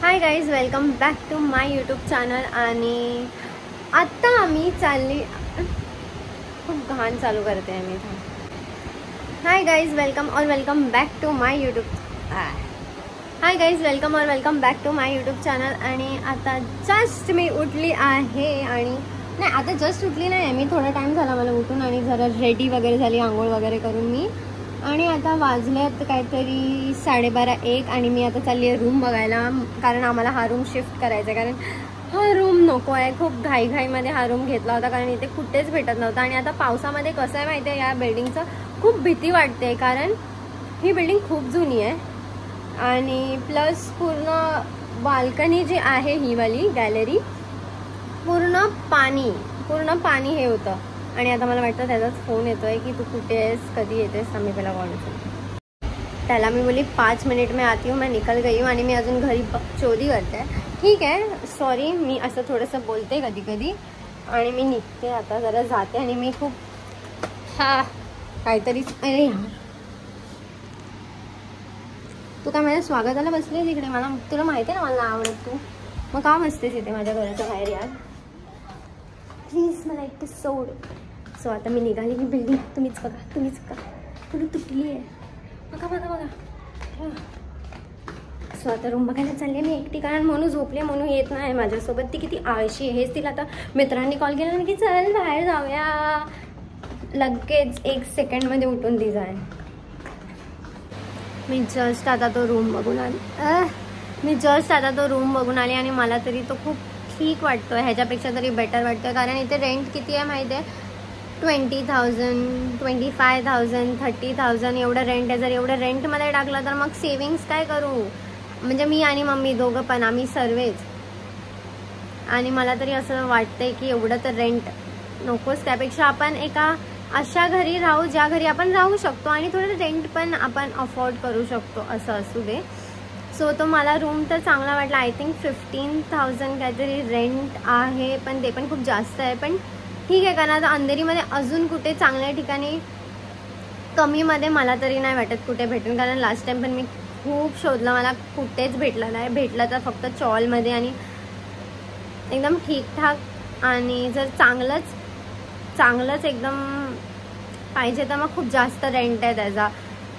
High guys, welcome back to my YouTube channel. आणि आत्ता आम्ही चालली, खूप घाण चालू करते आहे मी. Hi guys, welcome back to my YouTube. Hi guys, welcome back to my YouTube channel. आणि आता जस्ट मी उठली आहे. आणि नाही, आता जस्ट उठली नाही आहे मी, थोडा टाईम झाला मला उठून. आणि जरा रेडी वगैरे झाली, आंघोळ वगैरे करून मी. आणि आता वाजलेत काहीतरी 12:30-1. आणि मी आता चालली आहे रूम बघायला, कारण आम्हाला हा रूम शिफ्ट करायचा आहे. कारण हा रूम नको आहे. खूप घाईमध्ये हा रूम घेतला होता, कारण इथे कुठेच भेटत नव्हता. आणि आता पावसामध्ये कसं आहे माहिती आहे, या बिल्डिंगचं खूप भीती वाटते, कारण ही बिल्डिंग खूप जुनी आहे. आणि प्लस पूर्ण बाल्कनी जी आहे, ही वाली गॅलरी, पूर्ण पाणी हे होतं. आणि आता मला वाटतं त्याचाच फोन येतोय की तू कुठे आहेस, कधी येतेस. आम्ही पहिला कॉल उचलतो. त्याला मी बोली 5 मिनिट में आती हूँ, मैं निकल गई हूँ. आणि मी अजून घरी चोरी करते. ठीक आहे, सॉरी, मी असं थोडंसं बोलते कधी कधी. आणि मी निघते आता, जरा जाते. आणि मी खूप काहीतरी, अरे यार, तू काय माझ्या स्वागताला बसले तिकडे? तुला माहिती आहे ना मला आवडत. तू मग का बसतेस इथे माझ्या घराच्या बाहेर? यार प्लीज मला एकटे सोड. सो आता मी निघाली. मी बिल्डिंग तुम्हीच बघा थोडी तुटली आहे. बघा. सो आता रूम बघायला चालली मी एकटी, कारण म्हणून झोपली, म्हणून येत नाही माझ्यासोबत. ती किती आळशी आहे हेच तिला आता मित्रांनी कॉल केला की चल बाहेर जाऊया, लगेच 1 सेकंडमध्ये उठून ती जाईल. मी जस्ट आता तो रूम बघून आली. आणि मला तरी तो खूप ठीक वाटतोय, ह्याच्यापेक्षा तरी बेटर वाटतोय. कारण इथे रेंट किती आहे माहिती आहे? 20,000, 25,000, 30,000 एवढं रेंट आहे. जर एवढं रेंटमध्ये टाकलं तर मग सेविंग्स काय करू? म्हणजे मी आणि मम्मी दोघं पण, आम्ही सर्वच. आणि मला तरी असं वाटतंय की एवढं तर रेंट नकोच. त्यापेक्षा आपण एका अशा घरी राहू ज्या घरी आपण राहू शकतो आणि थोडं रेंट पण आपण अफोर्ड करू शकतो, असं असू दे. सो तो मला रूम तर चांगला वाटला. आय थिंक 15,000 काहीतरी रेंट आहे, पण ते पण खूप जास्त आहे. पण ठीक आहे, कारण आता अंधेरीमध्ये अजून कुठे चांगल्या ठिकाणी कमीमध्ये मला तरी नाही वाटत कुठे भेटेल. कारण लास्ट टाइम पण मी खूप शोधलं, मला कुठेच भेटला नाही. भेटला तर फक्त चॉलमध्ये, आणि एकदम ठीकठाक. आणि जर चांगलंच एकदम पाहिजे तर मग खूप जास्त रेंट आहे त्याचा.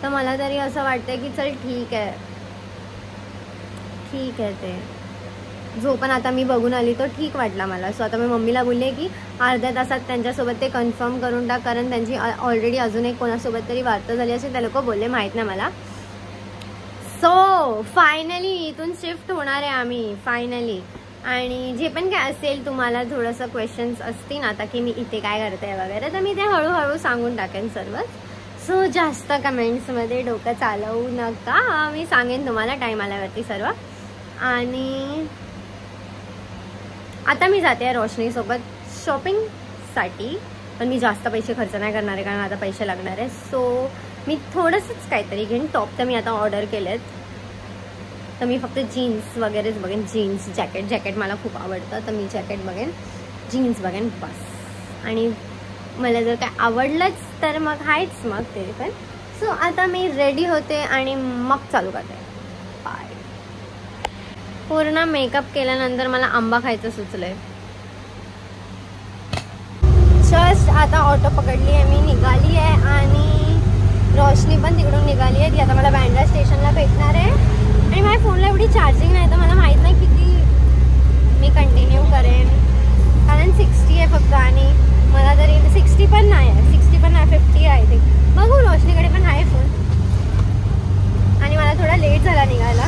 तर मला तरी असं वाटतं की चल ठीक आहे ते जो पण आता मी बघून आली तो ठीक वाटला मला. सो आता मी मम्मीला बोलले की अर्ध्या तासात त्यांच्यासोबत ते कन्फर्म करून टाक, कारण त्यांची ऑलरेडी अजून एक कोणासोबत तरी वार्ता झाली असे ते लोक बोलले, माहीत नाही मला. सो फायनली इथून शिफ्ट होणार आहे आम्ही, फायनली. आणि जे पण काय असेल, तुम्हाला थोडंसं क्वेश्चन्स असतील आता की मी इथे काय करते वगैरे, तर मी ते हळूहळू सांगून टाकेन सर्वच. सो जास्त कमेंट्समध्ये डोकं चालवू नका, मी सांगेन तुम्हाला टाईम आल्यावरती सर्व. आणि आता मी जाते आहे रोशनीसोबत शॉपिंगसाठी, पण मी जास्त पैसे खर्च नाही करणार आहे, कारण आता पैसे लागणार आहे. सो मी थोडंसंच काहीतरी घेईन. टॉप तर मी आता ऑर्डर केलेत, तर मी फक्त जीन्स वगैरेच बघेन. जीन्स, जॅकेट मला खूप आवडतं, तर मी जॅकेट बघेन, जीन्स बघेन, बस. आणि मला जर काय आवडलंच तर मग आहेच मग ते पण. सो आता मी रेडी होते आणि मग चालू करते. बाय. पूर्ण मेकअप केल्यानंतर मला आंबा खायचं सुचलंय. जस्ट आता ऑटो पकडली आहे, मी निघाली आहे. आणि रोशनी पण तिकडून निघाली आहे. ती आता मला बँड्रा स्टेशनला भेटणार आहे. आणि माझ्या फोनला एवढी चार्जिंग नाही, तर मला माहीत नाही किती मी कंटिन्यू करेन, कारण 60 आहे फक्त. आणि मला तरी 60 पण नाही आहे, 50 आहे ते. बघू, रोशनीकडे पण आहे फोन. आणि मला थोडा लेट झाला निघायला.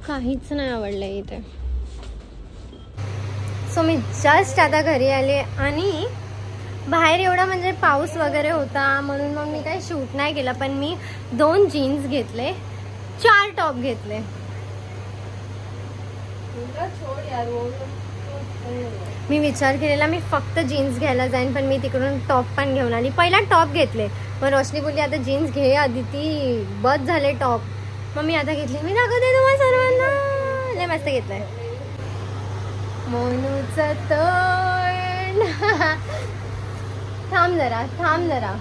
काहीच नाही आवडलं इथे. सो मी जस्ट आता घरी आले. आणि बाहेर एवढा म्हणजे पाऊस वगैरे होता, म्हणून मग मी काही शूट नाही केलं. पण मी 2 जीन्स घेतले, 4 टॉप घेतले. मी विचार केलेला मी फक्त जीन्स घ्यायला जाईन, पण मी तिकडून टॉप पण घेऊन आली. पहिला टॉप घेतले, मग रोशनी बोलली आता जीन्स घे आधी, ती बस झाले टॉप. मग मी आता घेतली, मी दाखवते तुम्हाला सर्वांना. लय मस्त घेतलंय. मोनूचं तोंड थांब जरा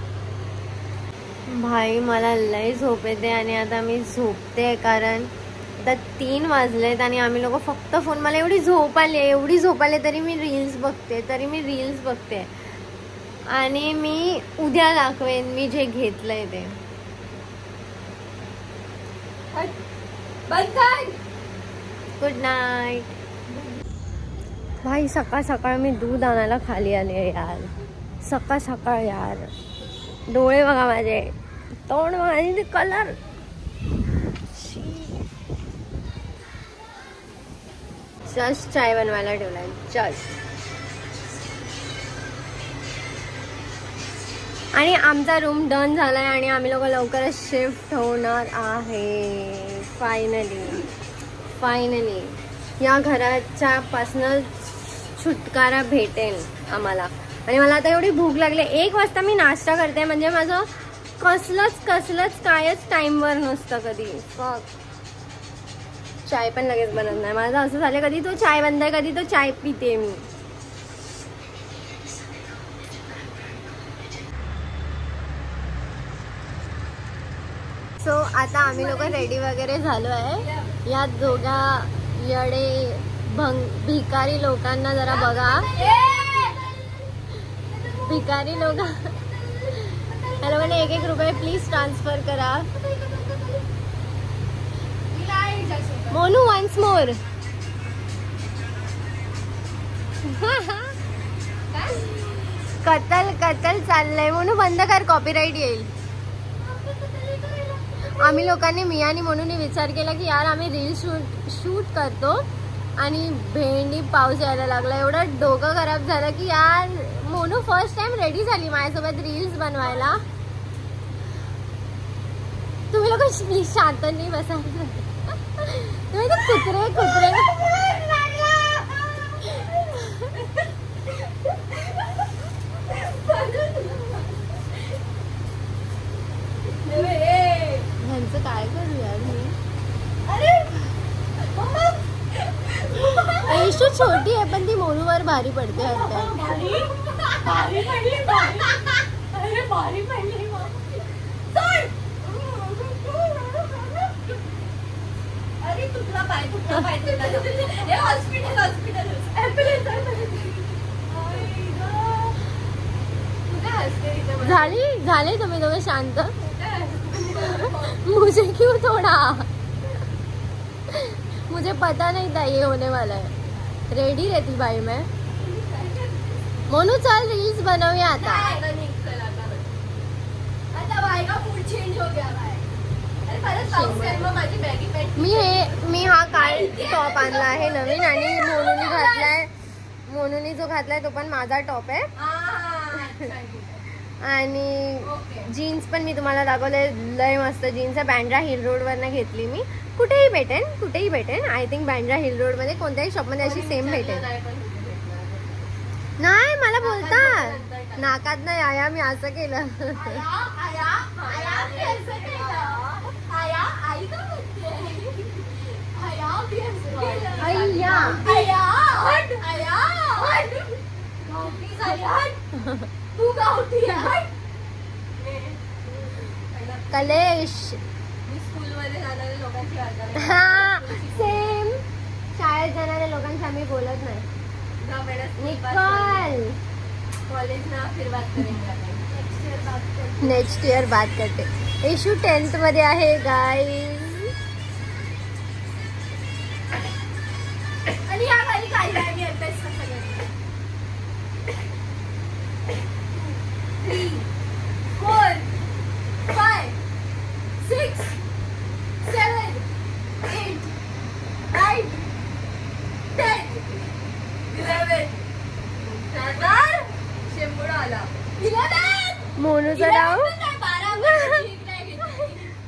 भाई, मला लय झोप येते आणि आता मी झोपते कारण आता 3 वाजलेत आणि आम्ही लोक फक्त फोन. मला एवढी झोप आली तरी मी रील्स बघते आणि मी उद्या दाखवेन मी जे घेतलंय ते. गुड नाईट भाई. सकाळ सकाळ मी दूध आणायला खाली आले यार. सकाळ यार. डोळे बघा माझे, तोंड बघा आणि ते कलर. जस्ट चाय बनवायला ठेवलाय. जस्ट. आणि आमचा रूम डन झालाय आणि आम्ही लोक लवकरच शिफ्ट होणार आहे. फायनली या घराच्या पासून छुटकारा भेटेल आम्हाला. आणि मला आता एवढी भूक लागली. 1 वाजता मी नाश्ता करते म्हणजे माझं कसलंच कायच टाइमवर नसतं कधी. चाय पण लगेच बनत नाही माझं. असं झालं कधी तो चाय बनताय कधी तो चाय पिते मी. सो आता आम्ही लोक रेडी वगैरे झालो आहे. या दोघा येडे भिकारी लोकांना जरा बघा. भिकारी लोक या लोकांना 1-1 रुपये प्लीज ट्रान्सफर करा. Monu once more. कतल चाललंय. मोनू बंद कर, कॉपीराईट येईल. आम्ही लोकांनी, मी आणि मोनूने विचार केला की यार आम्ही रील शूट करतो आणि भेंडी पाऊस यायला लागला. एवढं डोकं खराब झालं की यार मोनू फर्स्ट टाइम रेडी झाली माझ्यासोबत रील्स बनवायला. तुम्ही लोक प्लीज शांत नाही बसायचं. तुम्ही तर कुत्रे ह्यांचं काय करू यार मी. ऐशू छोटी आहे पण ती मोनूवर भारी पडते. झाले तुम्ही दोघे शांत. मुझे क्यों थोड़ा, मुझे पता नहीं था ये होने वाला है. रेडी रहती भाई मैं. मोनू चल रील्स बनवूया आता. मी हा काल टॉप आणला आहे नवीन आणि मोनूने जो घातलाय तो पण माझा टॉप आहे. आणि जीन्स पण मी तुम्हाला दाखवले. लय मस्त जीन्स आहे. बँड्रा हिल रोड वरनं घेतली मी. कुठेही भेटेन. I think Bandra hill road मध्ये कोणत्याही शॉप मध्ये अशी सेम भेटेल. नाही मला बोलतात नाकात नाही आया. मी असं केलं. कलेश स्कूलमध्ये जाणाऱ्या लोकांची सेम. शाळेत जाणाऱ्या लोकांशी आम्ही बोलत नाही. निकल कॉलेज ना फिर बात करेंगे. नेक्स्ट ईयर बात करते. इशू 10th मध्ये आहे गाईज. आणि या खाली काय आहे मी अभ्यास कसा करते. 3 4 5 6 7 8 9 10 11 शेंबुडा आला. 11 मोनूचं नाव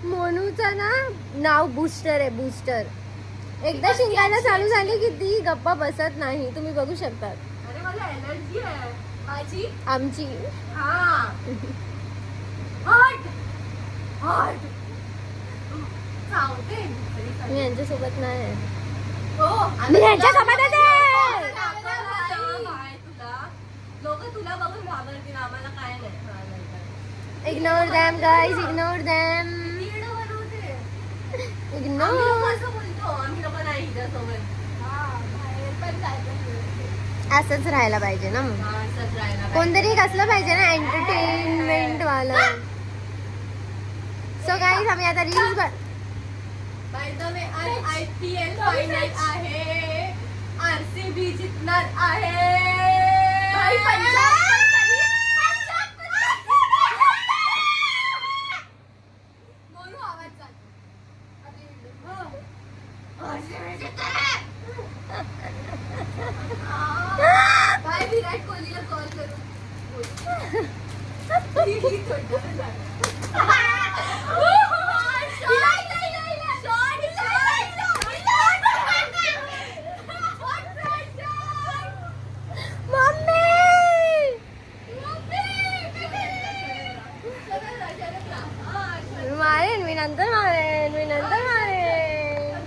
मोनूचं नाव बूस्टर आहे. बूस्टर. एकदा शिंकायला चालू झाली की ती गप्पा बसत नाही. तुम्ही बघू शकता. अरे मला एलर्जी आहे माझी. आमची मी यांच्यासोबत नाही. मी यांच्यासोबत लोक तुला बघून घाबरतील, आम्हाला काय नाही. Ignore them guys, ignore them, ignore. आम्ही लोक नाही हिच्यासोबत. असंच राहायला पाहिजे ना मग. असंच राहायला कोणतरी कसलं पाहिजे ना एंटरटेनमेंट वालं. सो गाईज आम्ही आता रील्स बाय द वे आज IPL फायनल आहे. RCB जिंकणार आहे. बाय विराट कोहलीला कॉल करू. मारेन मी नंतर, मारेन मी नंतर, मारेन मी नंतर,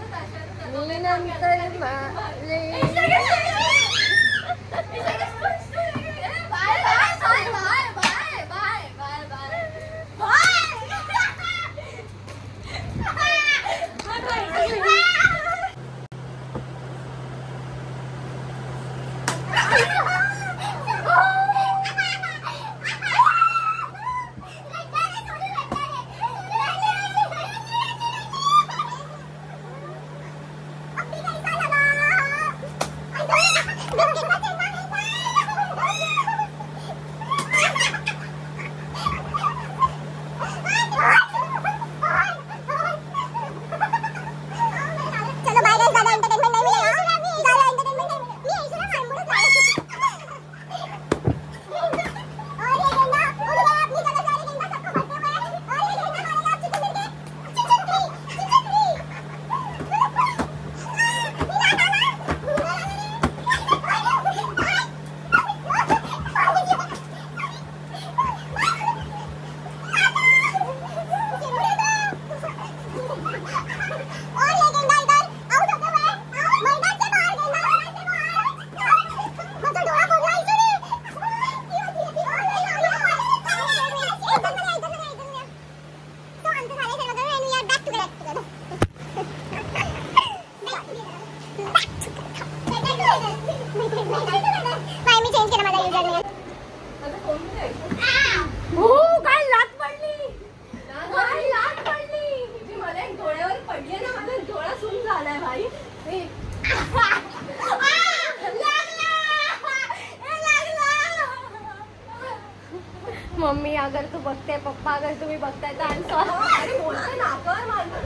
मम्मी अगर तू बघते, पप्पा अगर तुम्ही बघताय तर आय एम सॉरी. नाकावर मारलं.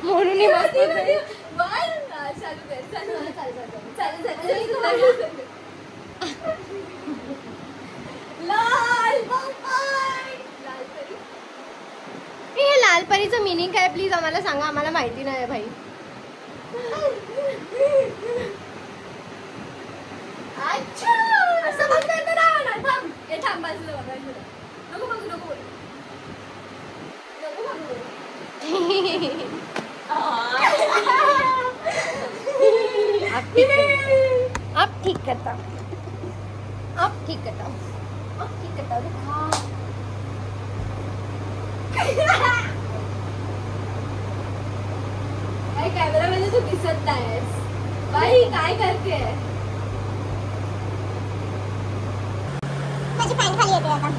म्हणून लाल परीचं मिनिंग काय प्लीज आम्हाला सांगा, आम्हाला माहिती नाही भाई. अच्छा असं बघता ना. थांब हे थांब बाजूला बघायचं. नको बघू नको नको बघू. आप ठीक करता, आप ठीक करता, आप ठीक करता. काय कॅमेरामध्ये तू दिसत नाहीस बाई, काय करते. माझी पॅन्ट खाली येते आता.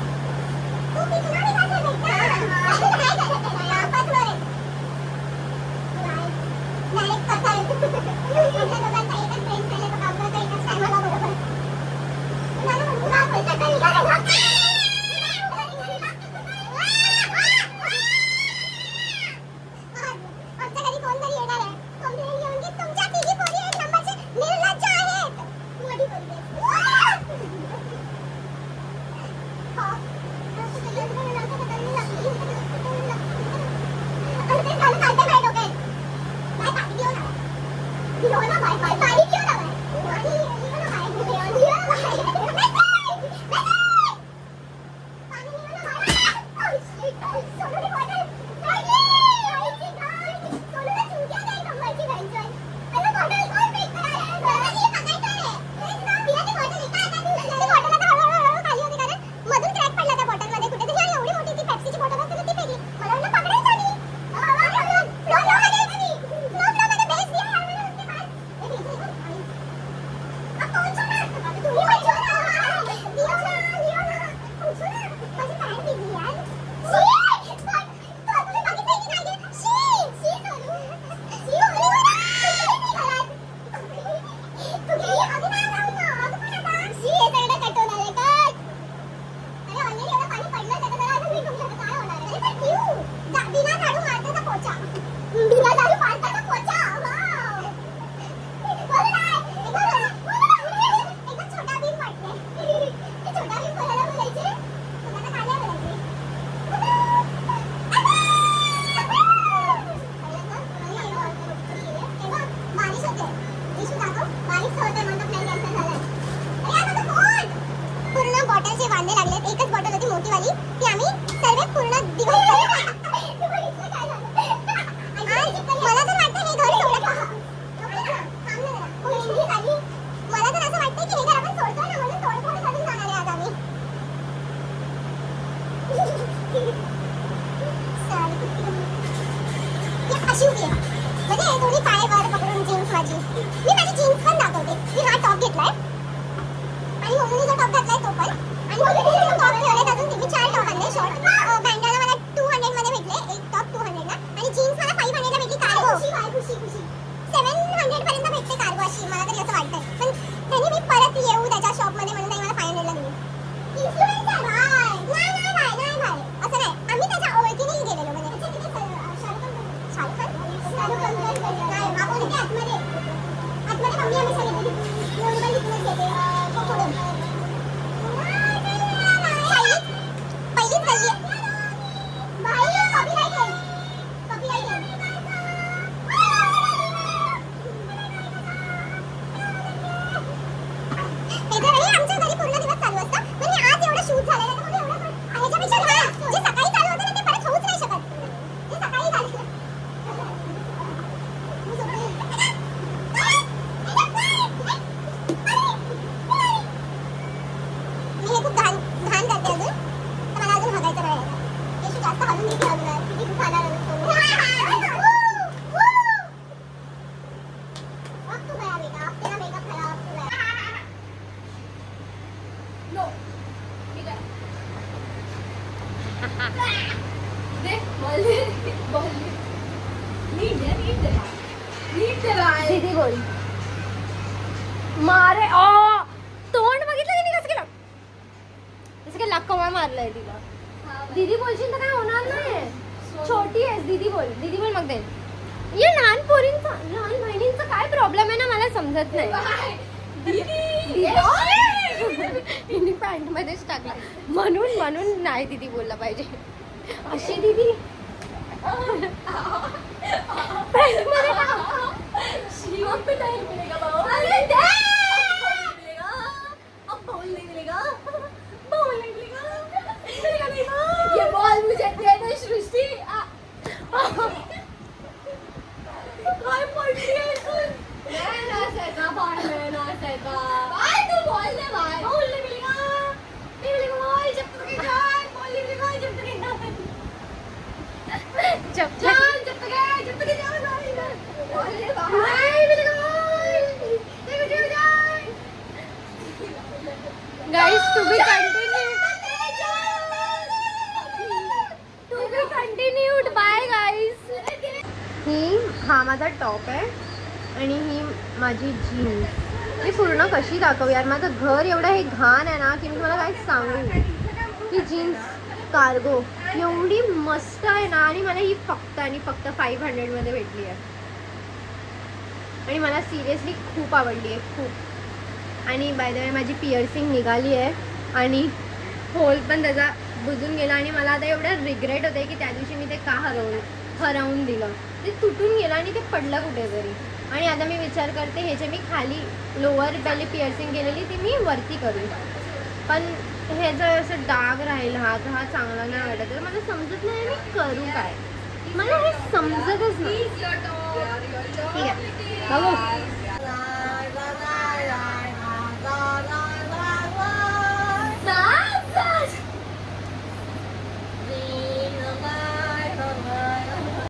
अशी उभी आहे म्हणजे दोन्ही पाय वर पकडून जीन्स माझी. मी माझी जीन्स पण दाखवते. मी हा टॉप घेतलाय आणि मोनूने जो टॉप घातलाय तो पण आणि मोनूने जो टॉप ठेवलेत अजून मी 4 टॉप आणले शॉर्ट. बँडाना मला 200 मध्ये भेटले. एक टॉप 200 ला आणि जीन्स मला 500 ला भेटली. कार्गो खुशी 700 पर्यंत भेटते कार्गो अशी मला तरी असं वाटतंय. पण त्यांनी मी परत येऊ त्याच्या शॉप मध्ये म्हणून त्यांनी मला 500 ला दिली. इन्फ्लुएन्सर नाही असं नाही. आम्ही त्याच्या ओळखीने गेलेलो म्हणजे शाहरुख खान नाही आपण इथे आतमध्ये मम्मी आम्ही सगळे मोबाईल इथूनच घेते पकडून. पहिलीच गल्ली बाई कॉपीराइट आहे. आमच्या घरी पूर्ण दिवस चालू असतं. पण आज एवढं शूट झालेलं तर एवढं ह्याच्यापेक्षा जे सकाळी चालू होतं ना ते परत होऊच नाही शकत. ते सकाळी झालं. मी हे खूप घाण करते अजून तर मला अजून हगायचं नाही. हे जास्त हलून किती हलणार किती खाणार दीदी बोल मारे तोंड बघितलं की नाही कसं केलं जसं काय लाख कमाल मारलंय तिला. दीदी बोलशील तर काय होणार नाही. छोटी आहेस दीदी बोल मग दे. या लहान बहिणींचा काय प्रॉब्लेम आहे ना मला समजत नाही. दीदी पॅन्ट मध्येच टाकला म्हणून नाही दीदी बोलला पाहिजे. अशी दीदी पॅन्ट मध्ये ये बॉल मुझे दे दे सृष्टि. काय पडली आहे तू? मैं ना सहता भाई तू बॉल दे भाई. बॉल नहीं मिलेगा बॉल जब तक जाए बॉल नहीं मिलेगा जब तक जब तक जाओ बॉल दे भाई नहीं मिलेगा guys to be continued bye guys. हा माझा टॉप आहे आणि ही माझी जीन्स. मी पूर्ण कशी दाखवू यार. माझं घर एवढं हे घाण आहे ना की मी तुम्हाला काय सांगू. ही जीन्स कार्गो एवढी मस्त आहे ना आणि मला ही फक्त 500 मध्ये भेटली आहे आणि मला सिरियसली खूप आवडली आहे खूप. आणि बाय द वे माझी पिअर्सिंग निघाली आहे आणि होल पण त्याचा बुजून गेला आणि मला आता एवढं रिग्रेट होतं की त्या दिवशी मी ते का हरवून दिलं. ते तुटून गेलं आणि ते पडलं कुठेतरी. आणि आता मी विचार करते ह्याचे मी खाली लोअर पहिले पिअर्सिंग केलेली ती मी वरती करू. पण हे जर असं डाग राहिला हा चांगला नाही वाटत. तर मला समजत नाही मी करू काय. मला हे समजतच नाही. ठीक आहे बघू.